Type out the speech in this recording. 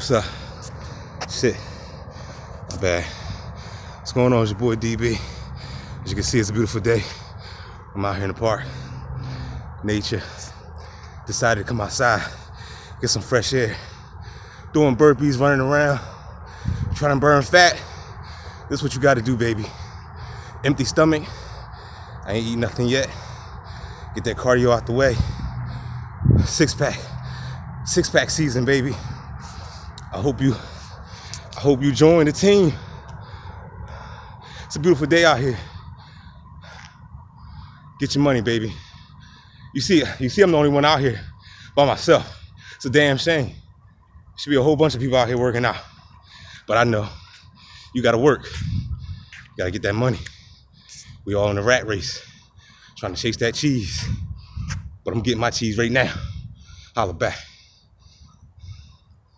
What's up? Shit. My bad. What's going on? It's your boy DB. As you can see, it's a beautiful day. I'm out here in the park. Nature. Decided to come outside, get some fresh air. Doing burpees, running around, trying to burn fat. This is what you gotta do, baby. Empty stomach. I ain't eating nothing yet. Get that cardio out the way. Six pack season, baby. I hope you join the team. It's a beautiful day out here. Get your money, baby. You see I'm the only one out here by myself. It's a damn shame. Should be a whole bunch of people out here working out. But I know you gotta work. You gotta get that money. We all in the rat race, trying to chase that cheese. But I'm getting my cheese right now. Holla back.